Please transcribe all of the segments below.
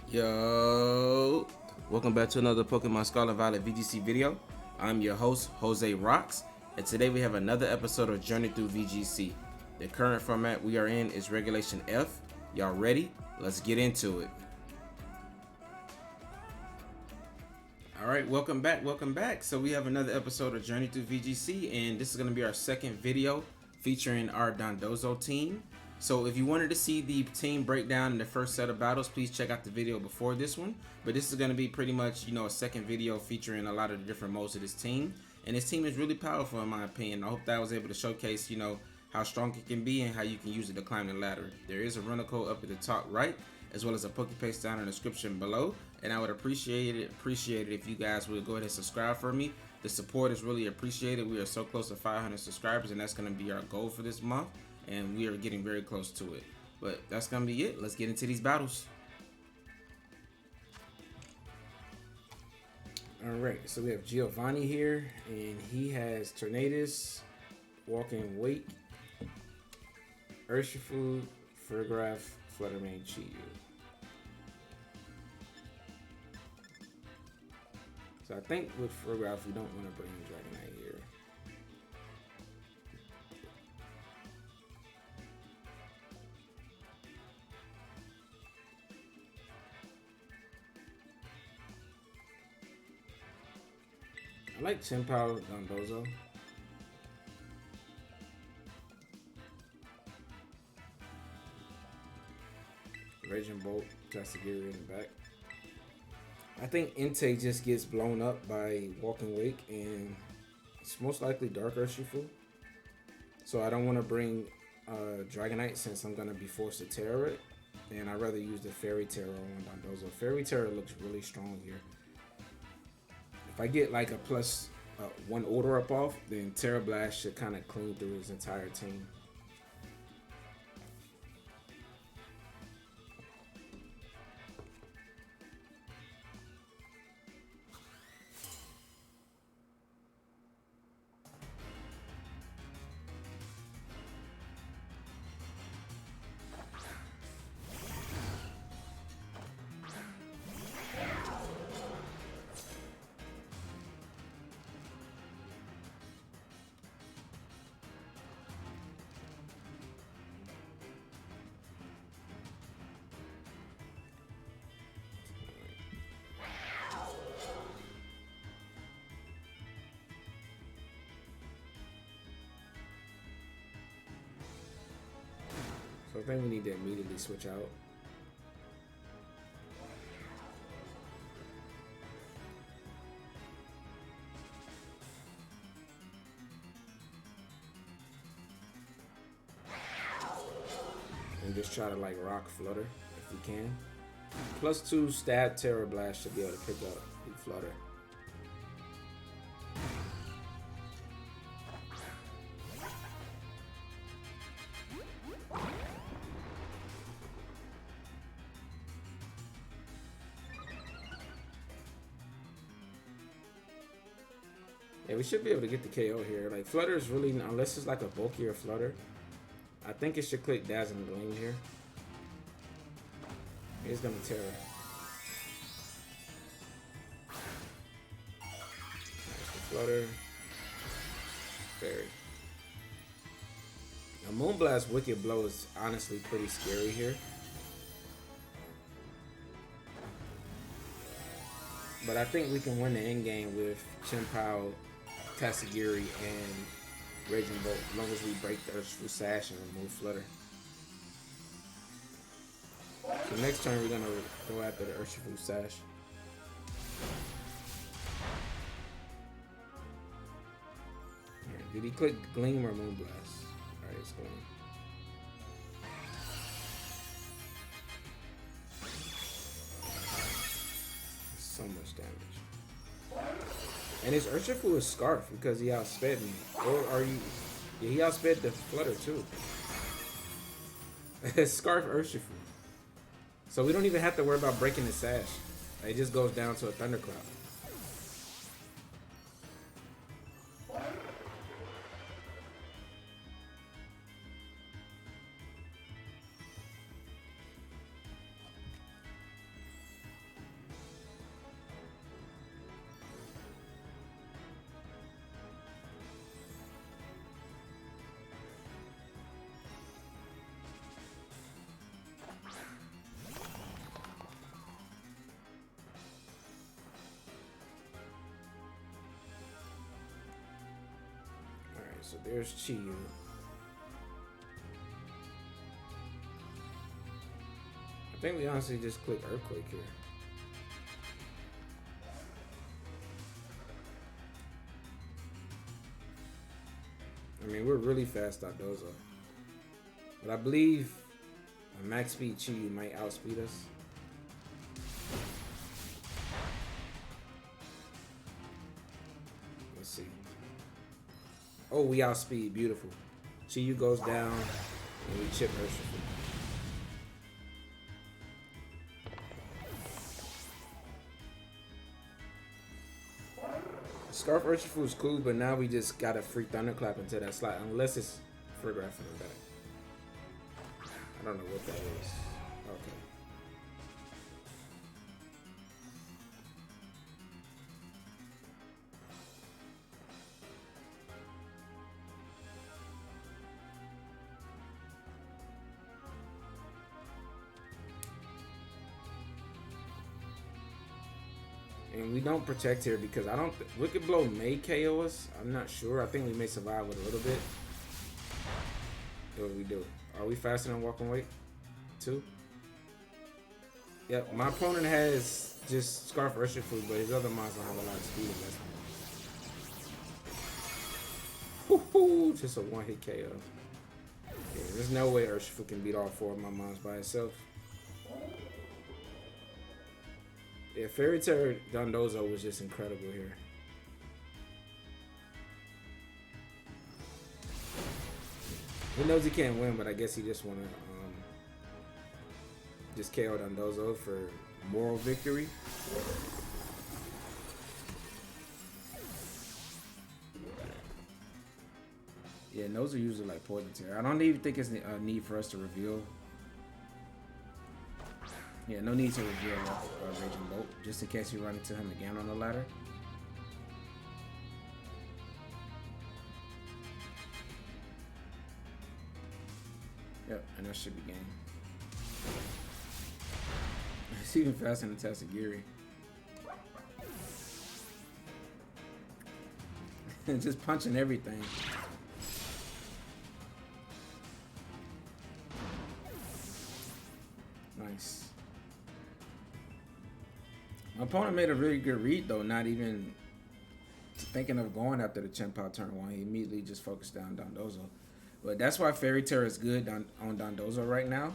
Yo, welcome back to another Pokemon Scarlet Violet VGC video. I'm your host, Jose Rocks, and today we have another episode of Journey Through VGC. The current format we are in is Regulation F. Y'all ready? Let's get into it. Alright, welcome back. So we have another episode of Journey Through VGC, and this is going to be our second video featuring our Dondozo team. So if you wanted to see the team breakdown in the first set of battles, please check out the video before this one. But this is going to be pretty much, a second video featuring a lot of the different modes of this team. And this team is really powerful in my opinion. I hope that I was able to showcase, how strong it can be and how you can use it to climb the ladder. There is a runner code up at the top right, as well as a Pokepaste down in the description below. And I would appreciate it if you guys would go ahead and subscribe for me. The support is really appreciated. We are so close to 500 subscribers, and that's going to be our goal for this month. And we are getting very close to it. But that's going to be it. Let's get into these battles. Alright, so we have Giovanni here, and he has Tornadus, Walking Wake, Urshifu, Fergraph, Fluttermane, Chiyu. So I think with Fergraph, we don't want to bring Dragonite here. I like Chien-Pao Dondozo. Raging Bolt, Tatsugiri in the back. I think Entei just gets blown up by Walking Wake, and it's most likely Dark Urshifu. So I don't want to bring Dragonite since I'm going to be forced to Tera it. And I'd rather use the Fairy Tera on Dondozo. Fairy Tera looks really strong here. If I get like a plus one order up off, then Tera Blast should kind of clean through his entire team. So I think we need to immediately switch out. And just try to rock Flutter if we can. +2 stab Tera Blast should be able to pick up the Flutter. Yeah, we should be able to get the KO here. Flutter is really, unless it's like a bulkier Flutter, I think it should click Dazzling Gleam here. He's gonna Tera. There's the Flutter. Fairy. Now Moonblast Wicked Blow is honestly pretty scary here. But I think we can win the end game with Chien-Pao, Tatsugiri, and Raging Bolt, as long as we break the Urshifu Sash and remove Flutter. So next turn we're gonna go after the Urshifu Sash. Right, did he click Gleam or Moonblast? Alright, it's Gleam. So much damage. And his Urshifu is Scarf because he outsped me. Or are you? Yeah, he outsped the Flutter too. Scarf Urshifu. So we don't even have to worry about breaking the Sash. It just goes down to a Thundercloud. So there's Chien. I think we honestly just click Earthquake here. I mean, we're really fast Dondozo. But I believe a max speed Chien might outspeed us. Let's see. Oh, we outspeed. Beautiful. Chien goes down and we chip Urshifu. Scarf Urshifu is cool, but now we just got a free Thunderclap into that slot, unless it's Friggraph in the back. I don't know what that is. Okay. And we don't protect here because I don't. Wicked Blow may KO us. I'm not sure. I think we may survive with a little bit. What do we do? Are we faster than walking weight? 2? Yep. My opponent has just Scarf Urshifu, but his other mons don't have a lot of speed investment. Woohoo! Just a one-hit KO. Yeah, there's no way Urshifu can beat all 4 of my mons by itself. Yeah, Fairy Tera Dondozo was just incredible here. He knows he can't win, but I guess he just want to just KO Dondozo for moral victory. Yeah, and those are usually like Poison Tera. I don't even think it's a need for us to reveal. Yeah, no need to reveal Raging Bolt, just in case you run into him again on the ladder. Yep, and that should be game. It's even faster than Tatsugiri. Just punching everything. Nice. My opponent made a really good read though, not even thinking of going after the Chien-Pao turn 1. He immediately just focused down Dondozo. But that's why Fairy Tera is good on Dondozo right now,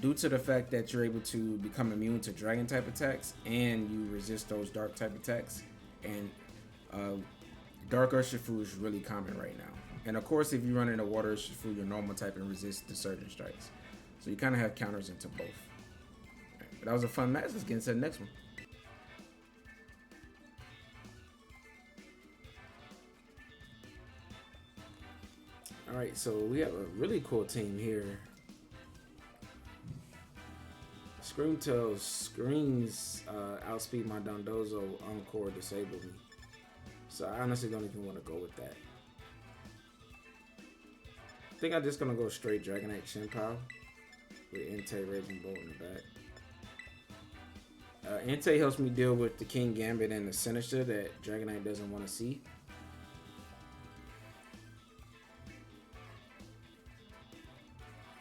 due to the fact that you're able to become immune to dragon type attacks and you resist those dark type attacks. And Dark Urshifu is really common right now. And of course, if you run into Water Urshifu, your normal type and resist the Surging Strikes. So you kind of have counters into both. Right, but that was a fun match. Let's get into the next one. Alright, so we have a really cool team here. Screamtail screams outspeed my Dondozo, Encore, disable me. So I honestly don't even want to go with that. I think I'm just going to go straight Dragonite Chien-Pao with Entei, Raging Bolt in the back. Entei helps me deal with the King Gambit and the Sinister that Dragonite doesn't want to see.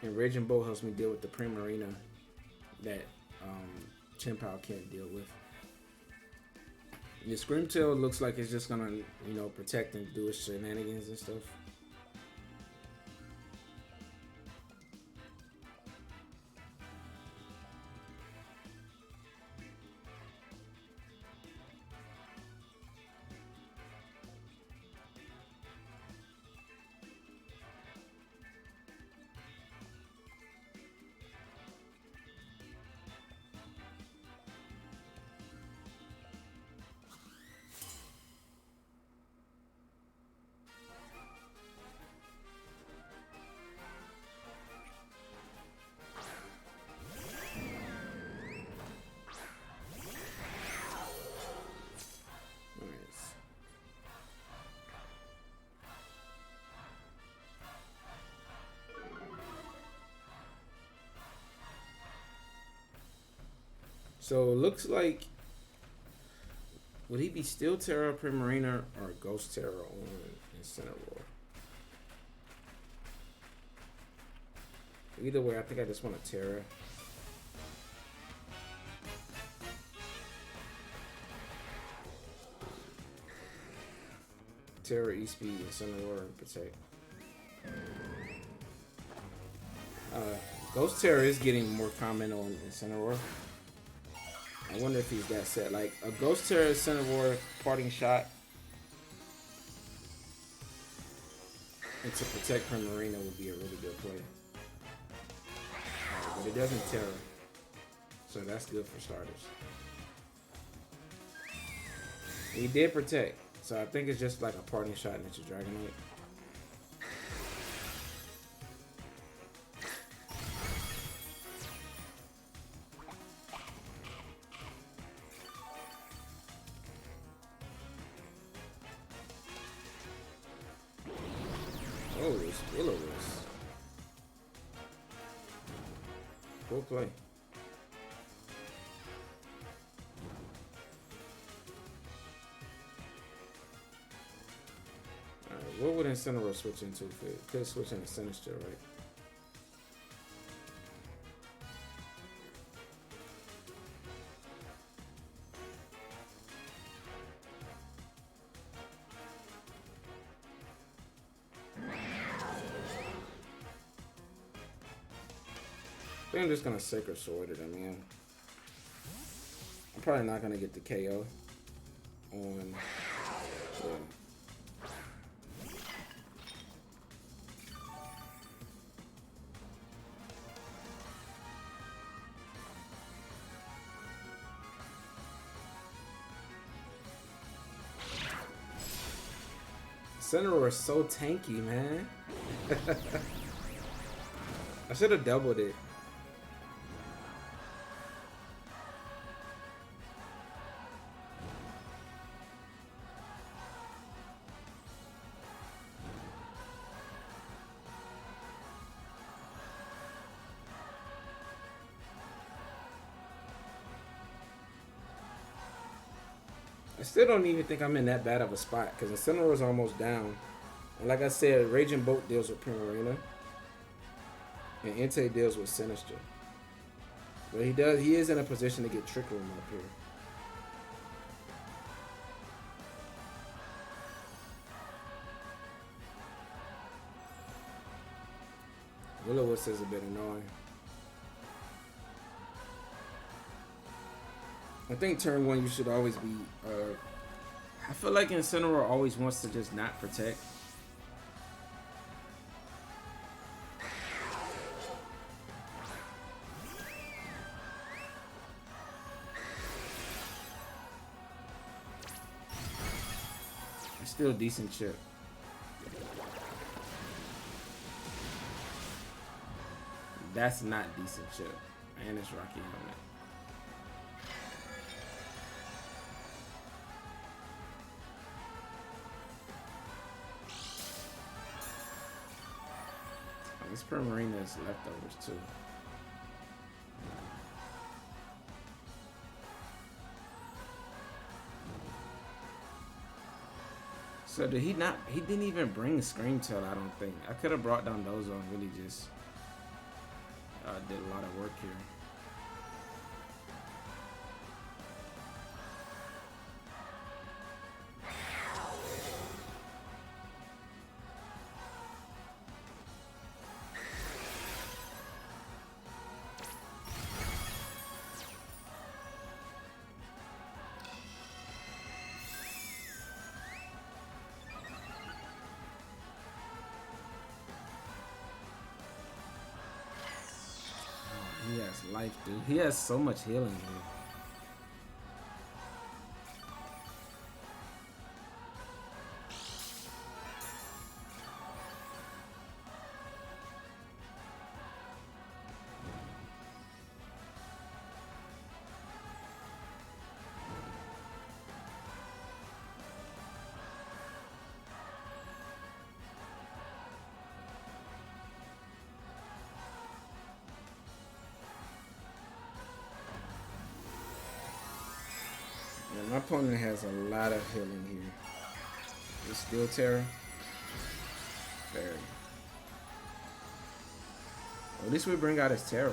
And Raging Bolt helps me deal with the Primarina that Chien-Pao can't deal with. Your Screamtail looks like it's just gonna, you know, protect and do its shenanigans and stuff. So it looks like, would he be Steel Tera, Primarina, or Ghost Tera on Incineroar? Either way, I think I just want a Tera. Tera, E-Speed, and Cineroar, and Protect. Ghost Tera is getting more common on Cineroar. I wonder if he's that set. Like a Ghost Tera Cineroar parting shot into Protect Primarina would be a really good play. But it doesn't Tera, so that's good for starters. He did Protect, so I think it's just like a parting shot into Dragonite. Oh, this Will-O-Wisp. Cool play. Alright, what would Incineroar switch into? Could switch into Sinister, right? I think I'm just gonna Sacred Sword it. I mean, I'm probably not gonna get the KO on. Yeah. Cineroar is so tanky, man. I should have doubled it. I still don't even think I'm in that bad of a spot because Incineroar is almost down. And like I said, Raging Bolt deals with Primarina. And Entei deals with Sinister. But he is in a position to get Trick Room up here. Will-O-Wisp is a bit annoying. I think turn 1 you should always be I feel like Incineroar always wants to just not protect. It's still a decent chip. That's not decent chip. And it's Rocky Helmet. This Primarina is leftovers too. So did he not? He didn't even bring Scream Tail, I don't think. I could have brought Dondozo and really just did a lot of work here. He has life, dude. He has so much healing, dude. Yeah, my opponent has a lot of healing here. It's still Tera. Very. At least we bring out his Tera.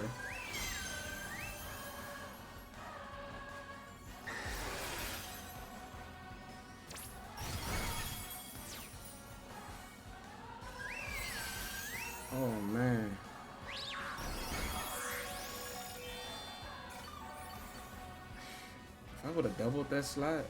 Oh man. If I would have doubled that slot.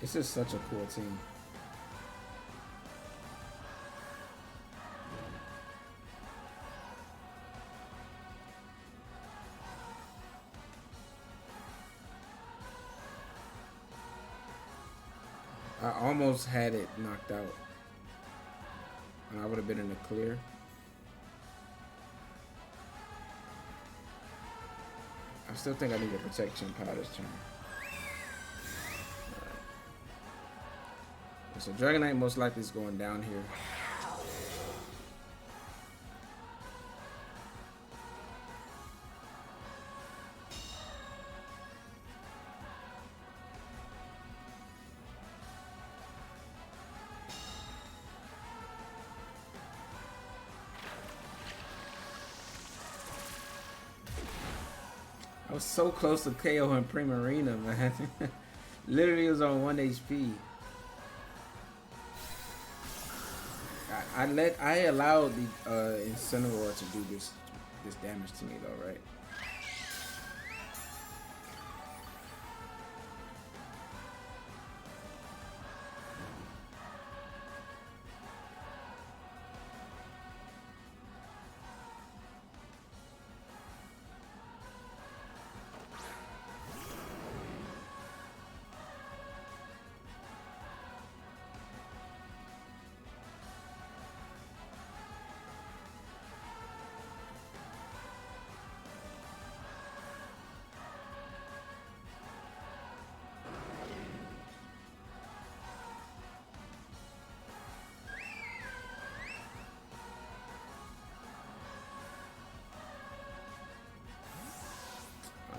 This is such a cool team. I almost had it knocked out. And I would have been in the clear. I still think I need a protection power this turn. So Dragonite most likely is going down here. I was so close to KO in Primarina, man. Literally was on 1 HP. I allowed the Incineroar to do this damage to me though, right?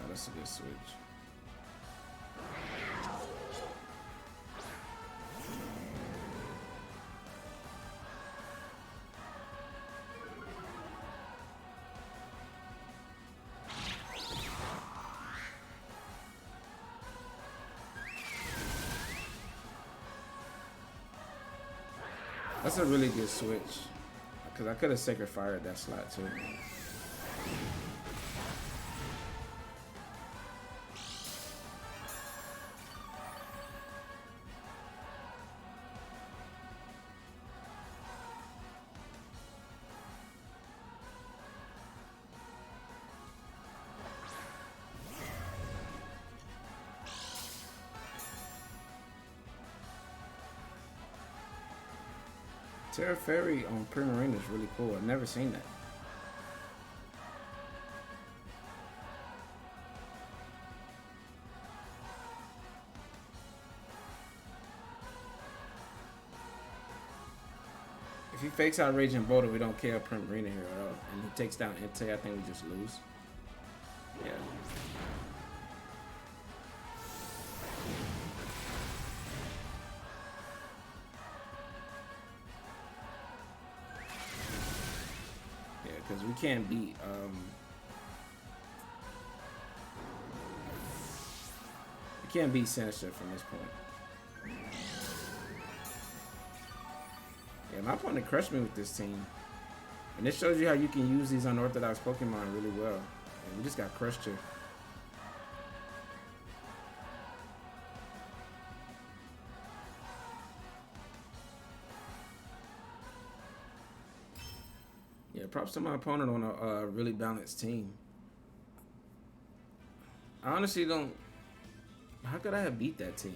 That's a good switch. That's a really good switch. Because I could have Sacred Fired that slot too. Tera Fairy on Primarina is really cool. I've never seen that. If he fakes out Raging Boulder, we don't care Primarina here at all. And he takes down Entei, I think we just lose. Yeah. Because we can't beat Sinister from this point. Yeah, my opponent crushed me with this team. And this shows you how you can use these unorthodox Pokemon really well. And we just got crushed here. Yeah, props to my opponent on a really balanced team. I honestly don't... How could I have beat that team?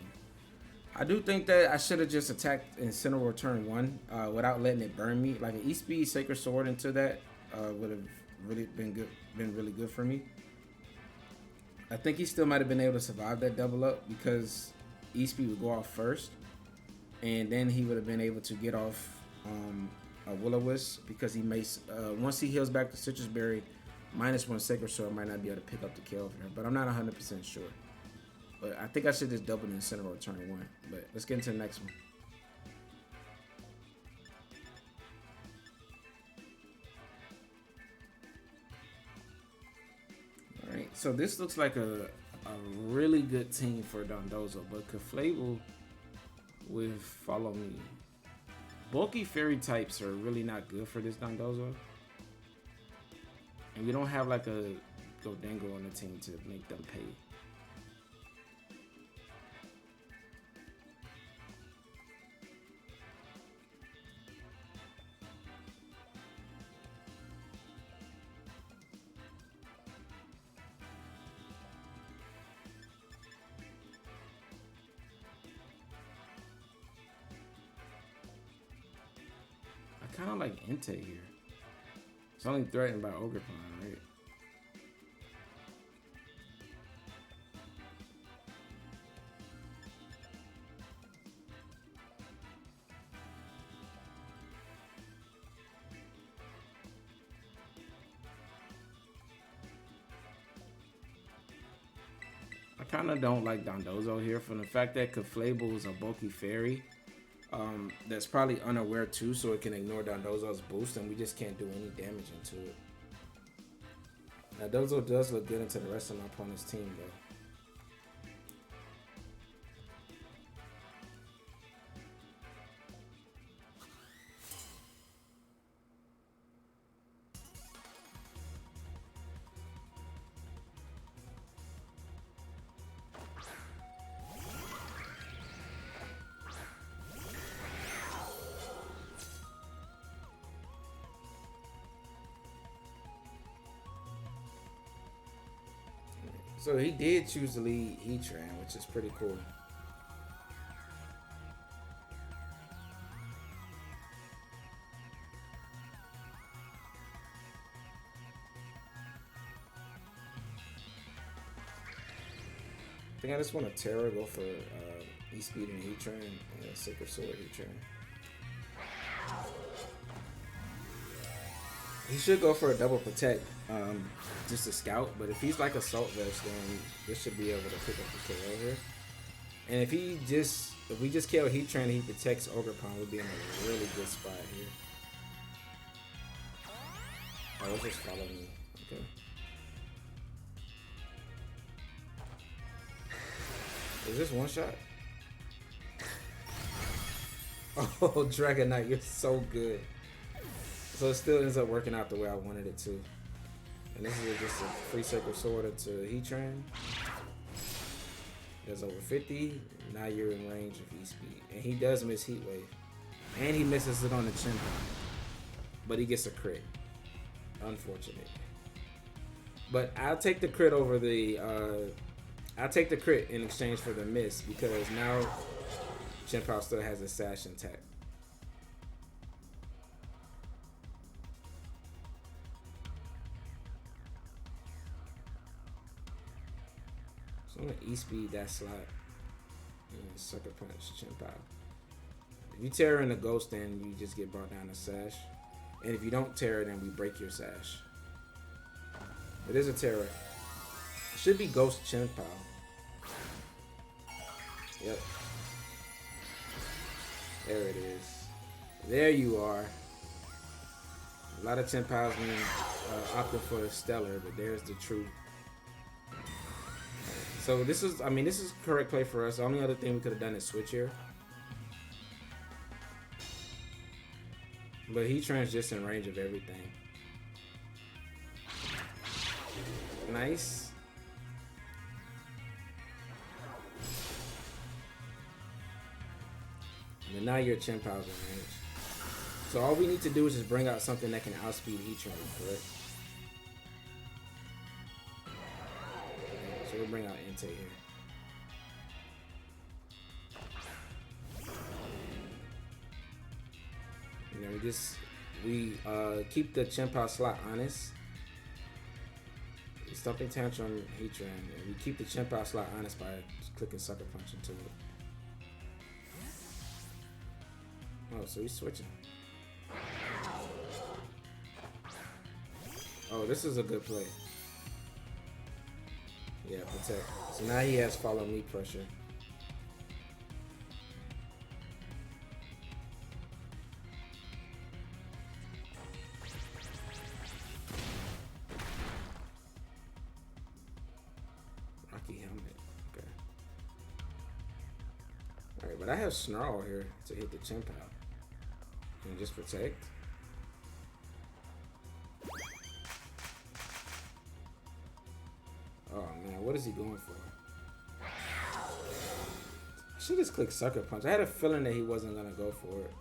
I do think that I should have just attacked Incineroar turn 1 without letting it burn me. Like an E-Speed Sacred Sword into that would have really been really good for me. I think he still might have been able to survive that double up because E-Speed would go off first, and then he would have been able to get off a Will-O-Wisp because he makes once he heals back to Citrus Berry, -1 Sacred Sword might not be able to pick up the kill over here, but I'm not 100% sure. But I think I should just double the Incineroar turn 1. But let's get into the next one. Alright, so this looks like a really good team for Dondozo, but Clefable with Follow Me. Bulky fairy types are really not good for this Dondozo. And we don't have like a Godengo on the team to make them pay. I kind of like Entei here. It's only threatened by Ogerpon, right? I kind of don't like Dondozo here from the fact that Clefable is a bulky fairy. That's probably unaware too, so it can ignore Dondozo's boost, and we just can't do any damage into it. Now, Dondozo does look good into the rest of my opponent's team, though. So he did choose to lead Heatran, which is pretty cool. I think I just want to Tera, go for E-Speed and Heatran, and Sacred Sword Heatran. He should go for a double protect, just a scout. But if he's like Assault Vest, then this should be able to pick up the kill over here. And if we just kill Heatran and he protects Ogerpon, we'll be in a really good spot here. Oh, let's just follow me. Okay. Is this one shot? Oh, Dragonite, you're so good. So it still ends up working out the way I wanted it to. And this is just a free Sacred Sword into Heatran. There's over 50. Now you're in range of E-Speed. And he does miss Heat Wave. And he misses it on the chin. But he gets a crit. Unfortunate. But I'll take the crit over the... I'll take the crit in exchange for the miss, because now Chien-Pao still has a Sash intact. So I'm gonna E-Speed that slot and Sucker Punch Chien-Pao. If you Tera in the Ghost, then you just get brought down to Sash. And if you don't Tera, then we break your Sash. It is a Tera. It should be Ghost Chien-Pao. Yep. There it is. There you are. A lot of Chien-Paos mean opting for a Stellar, but there's the truth. So this is, I mean, this is correct play for us. The only other thing we could have done is switch here. But Heatran's just in range of everything. Nice. And now your Chien-Pao's in range. So all we need to do is just bring out something that can outspeed Heatran, correct? So we'll bring out Entei here. And then we keep the Chien-Pao slot honest. Stumping Tantrum, Heatran, and we keep the Chimp Out slot honest by clicking Sucker Punch into it. Oh, so he's switching. Oh, this is a good play. Yeah, protect. So now he has follow me pressure. Rocky Helmet. Okay. Alright, but I have Snarl here to hit the Chimp Out. And just protect. Oh man, what is he going for? I should just click Sucker Punch. I had a feeling that he wasn't gonna go for it.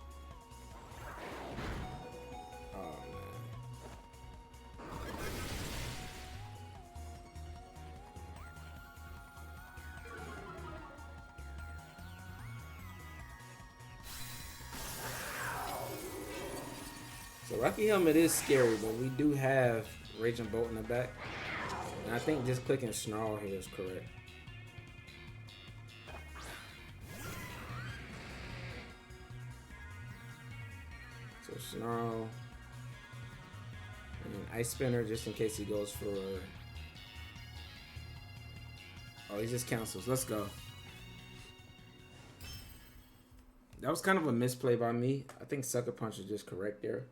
Oh man. So Rocky Helmet is scary, but we do have Raging Bolt in the back. And I think just clicking Snarl here is correct. So Snarl. And then Ice Spinner just in case he goes for... Oh, he just cancels. Let's go. That was kind of a misplay by me. I think Sucker Punch is just correct there.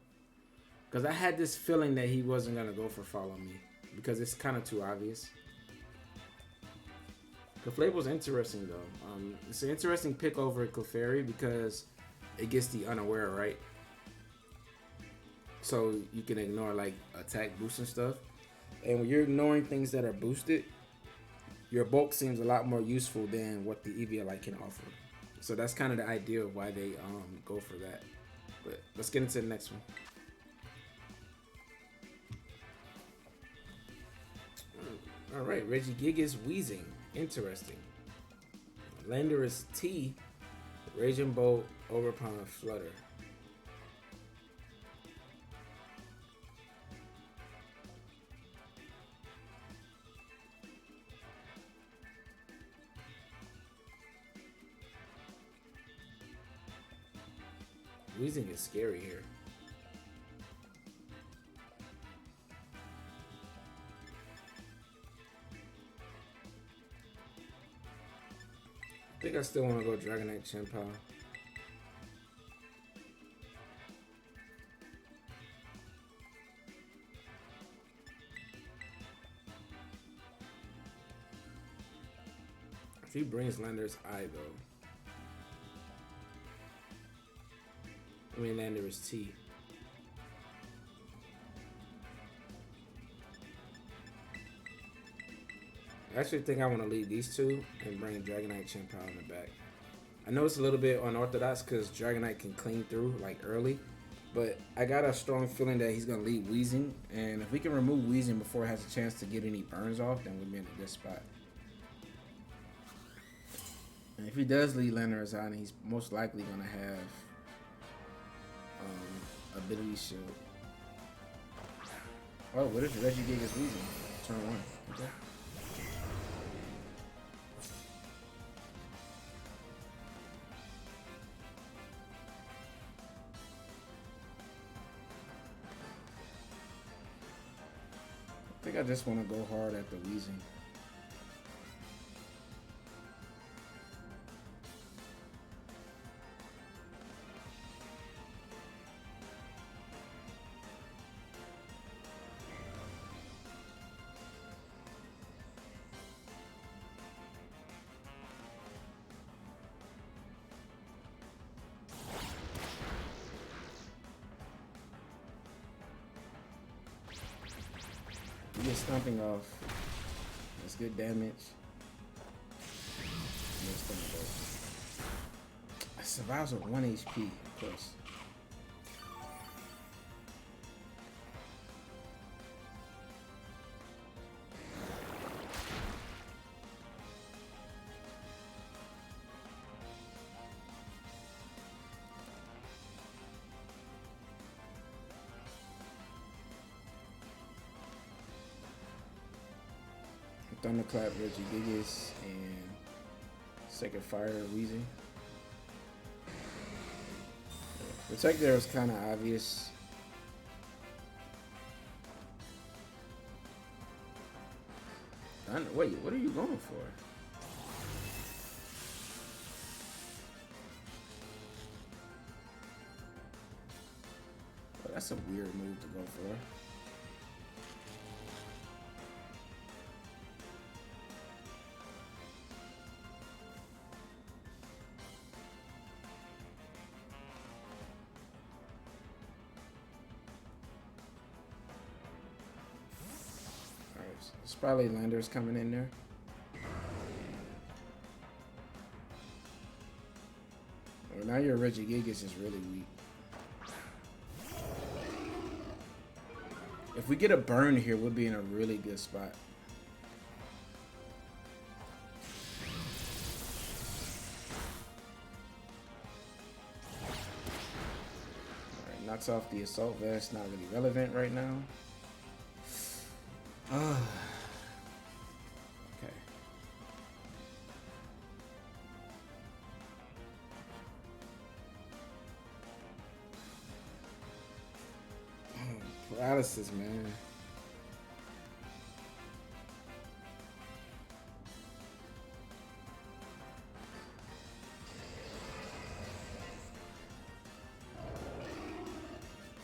Because I had this feeling that he wasn't going to go for Follow Me. Because it's kind of too obvious. Clefable's interesting though. It's an interesting pick over Clefairy because it gets the unaware, right? So you can ignore like attack boost and stuff. And when you're ignoring things that are boosted, your bulk seems a lot more useful than what the Eviolite can offer. So that's kind of the idea of why they go for that. But let's get into the next one. Alright, Regigigas Wheezing. Interesting. Landorus T. Raging Bolt, Overpower, Flutter. Wheezing is scary here. I think I still want to go Dragonite Chien-Pao. If he brings Landorus I though. I mean Landorus T. I actually think I want to leave these two and bring Dragonite Chien-Pao in the back. I know it's a little bit unorthodox because Dragonite can clean through like early, but I got a strong feeling that he's going to lead Wheezing, and if we can remove Wheezing before it has a chance to get any burns off, then we'll be in a good spot. And if he does lead Landorus on, he's most likely going to have Ability Shield. Oh, what is Regigigas Wheezing? Turn 1. Okay. I think I just want to go hard at the Wheezing. You get stomping off. That's good damage. It survives with 1 HP, of course. Thunderclap, Regigigas, and Second Fire, Weezing. Protect there was kind of obvious. Wait, what are you going for? Well, that's a weird move to go for. There's probably lenders coming in there. Well, now your Regigigas is really weak. If we get a burn here, we'll be in a really good spot. Alright, knocks off the Assault Vest, not really relevant right now. Okay. Paralysis, man.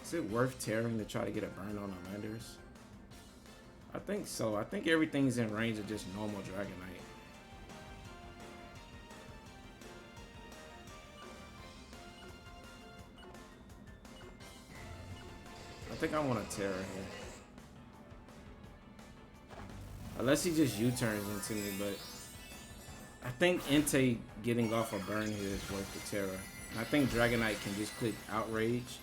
Is it worth tearing to try to get a burn on the Landers? I think so. I think everything's in range of just normal Dragonite. I think I want a Tera here. Unless he just U-turns into me, but I think Entei getting off a burn here is worth the Tera. I think Dragonite can just click Outrage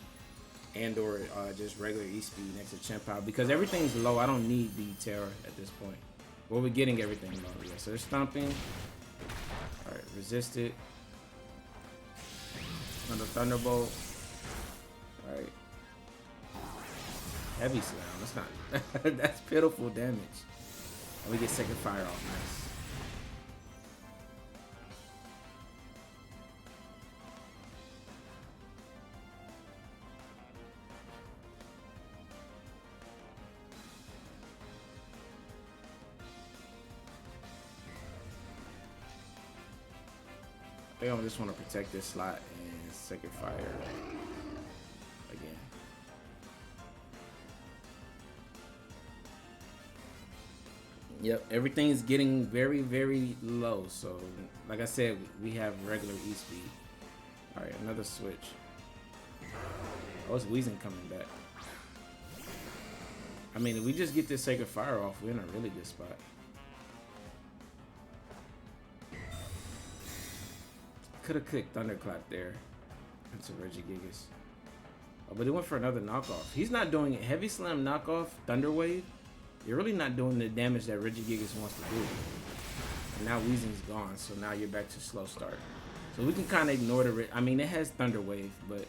and or just regular E-Speed next to Chien because everything's low. I don't need the Tera at this point. Well, we're getting everything low. Yeah, so they're stomping. Alright, resist it. Another Thunderbolt. Alright. Heavy Slam. That's not... that's pitiful damage. And we get second fire off. Nice. I think I just want to protect this slot and second fire again. Yep, everything's getting very, very low. So, like I said, we have regular E-Speed. Alright, another switch. Oh, it's Weezing coming back. I mean, if we just get this Sacred Fire off, we're in a really good spot. Could have clicked Thunderclap there into Regigigas. Oh, but it went for another knockoff. He's not doing it. Heavy Slam knockoff, Thunder Wave. You're really not doing the damage that Regigigas wants to do. And now Weezing's gone, so now you're back to slow start. So we can kind of ignore the... I mean, it has Thunder Wave, but...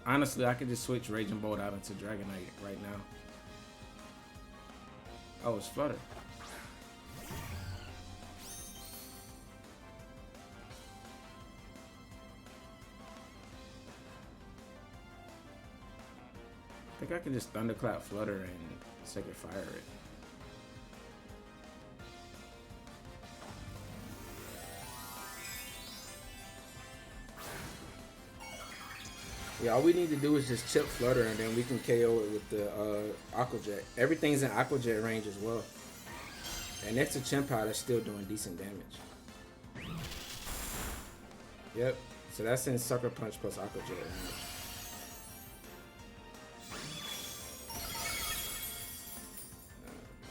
honestly, I could just switch Raging Bolt out into Dragonite right now. Oh, it's Flutter. I think I can just Thunderclap, Flutter, and Sacred Fire it. Yeah, all we need to do is just chip Flutter, and then we can KO it with the Aqua Jet. Everything's in Aqua Jet range as well. And next to Chien that's still doing decent damage. Yep, so that's in Sucker Punch plus Aqua Jet range.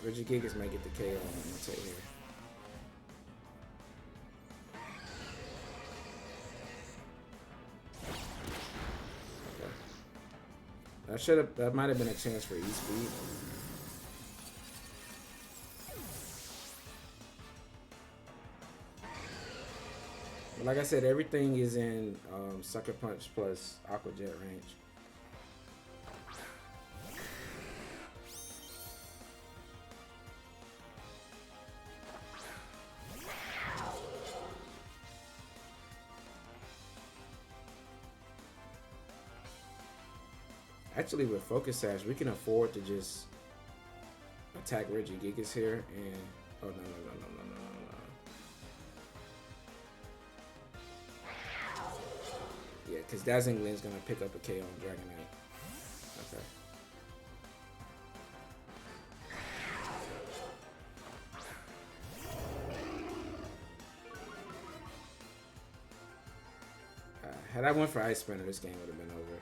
Regigigas might get the KO on Entei here. Okay. That might have been a chance for E-Speed. But like I said, everything is in Sucker Punch plus Aqua Jet range. Actually, with Focus Sash, we can afford to just attack Regigigas here and... Oh, no. Yeah, because Dazzling's going to pick up a KO on Dragonite. Okay. Had I went for Ice Sprinter, this game would have been over.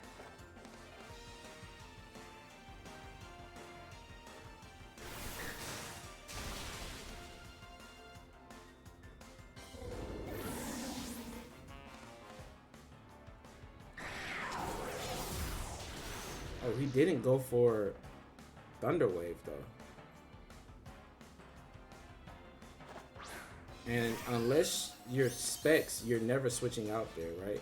Oh, he didn't go for Thunder Wave though. And unless you're specs, you're never switching out there, right?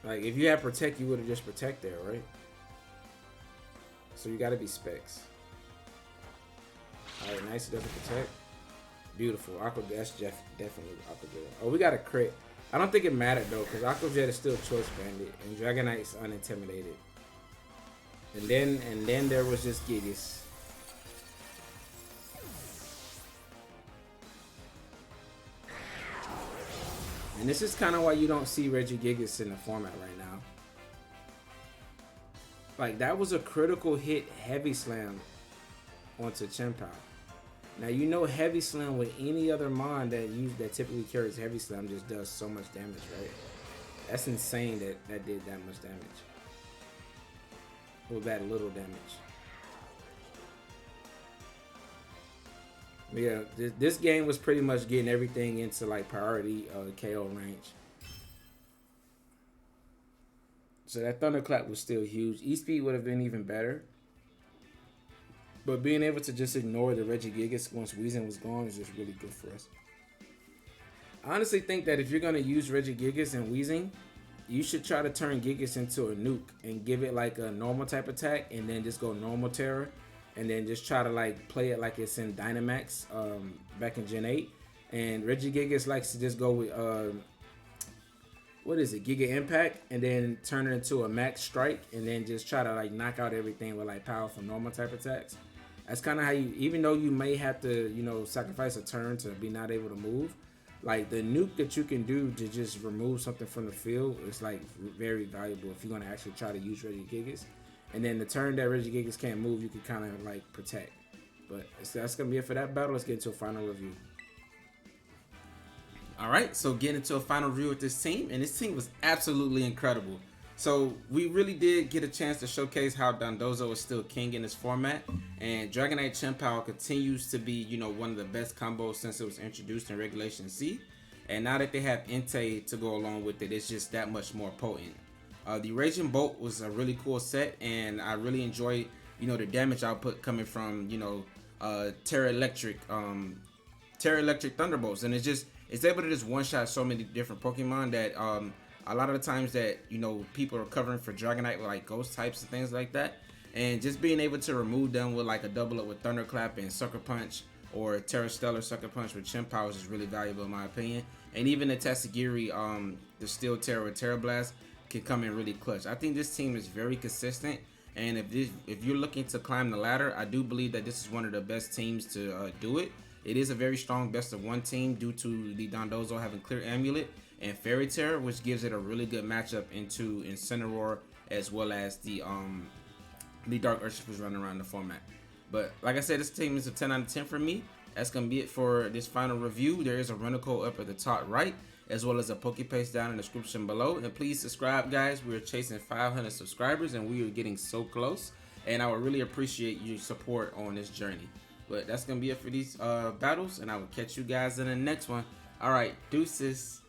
Like, if you had Protect, you would have just Protect there, right? So you gotta be specs. Alright, nice, it doesn't Protect. Beautiful. Aqua, that's definitely Aqua Jet. Oh, we got a crit. I don't think it mattered though, because Aqua Jet is still Choice Bandit, and Dragonite's unintimidated. And then there was just Gigas. And this is kind of why you don't see Regigigas in the format right now. Like, that was a critical hit Heavy Slam onto Chien-Pao. Now, you know Heavy Slam with any other mon that typically carries Heavy Slam just does so much damage, right? That's insane that did that much damage. Or that little damage. But yeah, this game was pretty much getting everything into like priority KO range. So that Thunderclap was still huge. E-Speed would have been even better. But being able to just ignore the Regigigas once Weezing was gone is just really good for us. I honestly think that if you're going to use Regigigas and Weezing, you should try to turn Gigas into a nuke and give it like a normal type attack and then just go normal Tera and then just try to like play it like it's in Dynamax back in Gen 8. And Regigigas likes to just go with what is it, Giga Impact, and then turn it into a Max Strike and then just try to like knock out everything with like powerful normal type attacks. That's kind of how you, even though you may have to, you know, sacrifice a turn to be not able to move, like the nuke that you can do to just remove something from the field is like very valuable if you're going to actually try to use Regigigas. And then the turn that Regigigas can't move, you can kind of like protect. But that's going to be it for that battle. Let's get into a final review. All right, so getting into a final review with this team, and this team was absolutely incredible. So we really did get a chance to showcase how Dondozo is still king in this format, and Dragonite Chien-Pao continues to be, you know, one of the best combos since it was introduced in Regulation C. And now that they have Entei to go along with it, it's just that much more potent. The Raging Bolt was a really cool set, and I really enjoyed, you know, the damage output coming from, you know, Tera Electric Thunderbolts, and it's able to just one-shot so many different Pokemon that a lot of the times that, you know, people are covering for Dragonite with like ghost types and things like that, and just being able to remove them with like a double up with Thunderclap and Sucker Punch or Terra Stellar Sucker Punch with Chien-Pao is really valuable in my opinion. And even the Tatsugiri, the Steel Terra with Terra Blast can come in really clutch. I think this team is very consistent, and if you're looking to climb the ladder, I do believe that this is one of the best teams to do it. It is a very strong best of one team due to the Dondozo having clear Amulet and Fairy Tera, which gives it a really good matchup into Incineroar as well as the Dark Urshifu running around the format. But like I said, this team is a 10 out of 10 for me. That's gonna be it for this final review. There is a rental code up at the top right, as well as a Pokepaste down in the description below. And please subscribe, guys. We're chasing 500 subscribers, and we are getting so close. And I would really appreciate your support on this journey. But that's gonna be it for these battles, and I will catch you guys in the next one. All right, deuces.